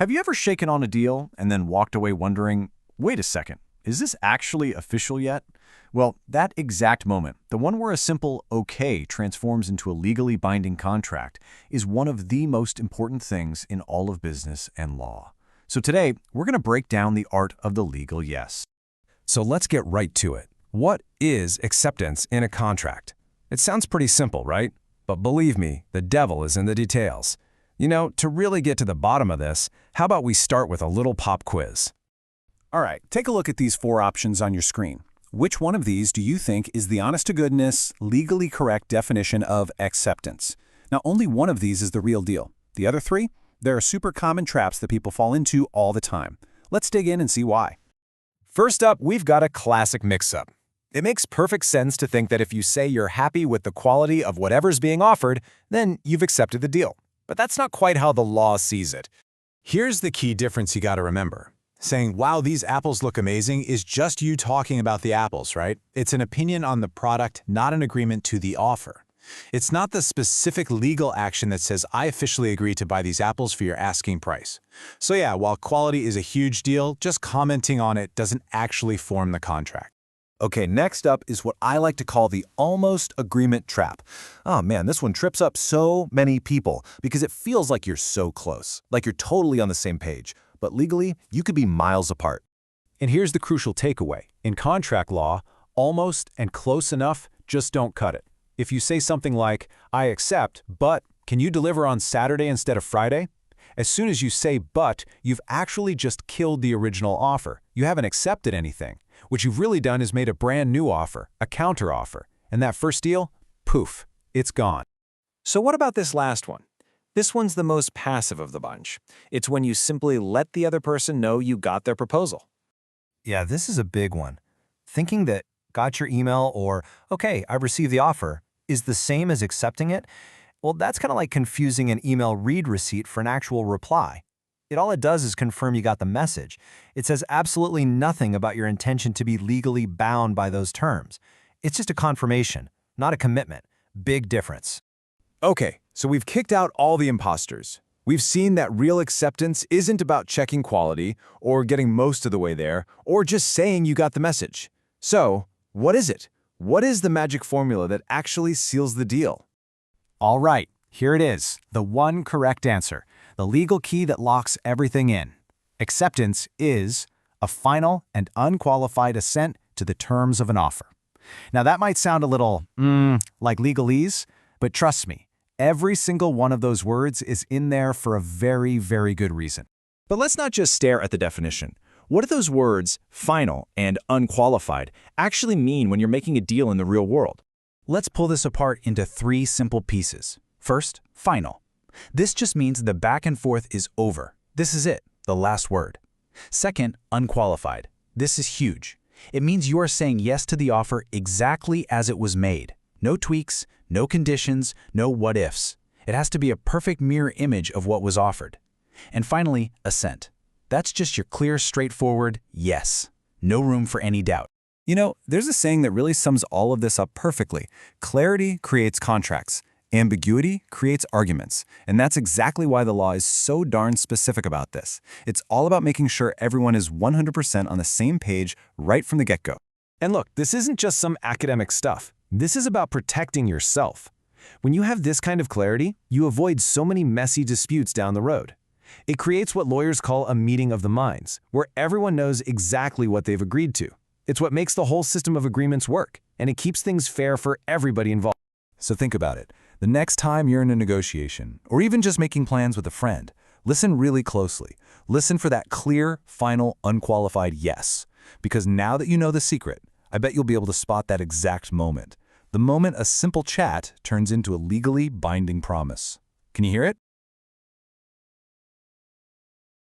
Have you ever shaken on a deal and then walked away wondering, wait a second, is this actually official yet? Well, that exact moment, the one where a simple okay transforms into a legally binding contract, is one of the most important things in all of business and law. So today, we're going to break down the art of the legal yes. So let's get right to it. What is acceptance in a contract? It sounds pretty simple, right? But believe me, the devil is in the details. You know, to really get to the bottom of this, how about we start with a little pop quiz? All right, take a look at these four options on your screen. Which one of these do you think is the honest-to-goodness, legally correct definition of acceptance? Now, only one of these is the real deal. The other three? There are super common traps that people fall into all the time. Let's dig in and see why. First up, we've got a classic mix-up. It makes perfect sense to think that if you say you're happy with the quality of whatever's being offered, then you've accepted the deal. But that's not quite how the law sees it. Here's the key difference you gotta remember. Saying, wow, these apples look amazing is just you talking about the apples, right? It's an opinion on the product, not an agreement to the offer. It's not the specific legal action that says, I officially agree to buy these apples for your asking price. So yeah, while quality is a huge deal, just commenting on it doesn't actually form the contract. Okay, next up is what I like to call the almost agreement trap. Oh man, this one trips up so many people because it feels like you're so close, like you're totally on the same page. But legally, you could be miles apart. And here's the crucial takeaway. In contract law, almost and close enough just don't cut it. If you say something like, I accept, but can you deliver on Saturday instead of Friday? As soon as you say but, you've actually just killed the original offer. You haven't accepted anything. What you've really done is made a brand new offer, a counter-offer. And that first deal, poof, it's gone. So what about this last one? This one's the most passive of the bunch. It's when you simply let the other person know you got their proposal. Yeah, this is a big one. Thinking that got your email or, okay, I received the offer, is the same as accepting it, well, that's kind of like confusing an email read receipt for an actual reply. All it does is confirm you got the message. It says absolutely nothing about your intention to be legally bound by those terms. It's just a confirmation, not a commitment. Big difference. Okay, so we've kicked out all the imposters. We've seen that real acceptance isn't about checking quality, or getting most of the way there, or just saying you got the message. So, what is it? What is the magic formula that actually seals the deal? All right, here it is, the one correct answer, the legal key that locks everything in. Acceptance is a final and unqualified assent to the terms of an offer. Now that might sound a little, like legalese, but trust me, every single one of those words is in there for a very, very good reason. But let's not just stare at the definition. What do those words, final and unqualified, actually mean when you're making a deal in the real world? Let's pull this apart into three simple pieces. First, final. This just means the back and forth is over. This is it, the last word. Second, unqualified. This is huge. It means you are saying yes to the offer exactly as it was made. No tweaks, no conditions, no what-ifs. It has to be a perfect mirror image of what was offered. And finally, assent. That's just your clear, straightforward yes. No room for any doubt. You know, there's a saying that really sums all of this up perfectly. Clarity creates contracts. Ambiguity creates arguments. And that's exactly why the law is so darn specific about this. It's all about making sure everyone is 100% on the same page right from the get-go. And look, this isn't just some academic stuff. This is about protecting yourself. When you have this kind of clarity, you avoid so many messy disputes down the road. It creates what lawyers call a meeting of the minds, where everyone knows exactly what they've agreed to. It's what makes the whole system of agreements work, and it keeps things fair for everybody involved. So think about it. The next time you're in a negotiation, or even just making plans with a friend, listen really closely. Listen for that clear, final, unqualified yes. Because now that you know the secret, I bet you'll be able to spot that exact moment. The moment a simple chat turns into a legally binding promise. Can you hear it?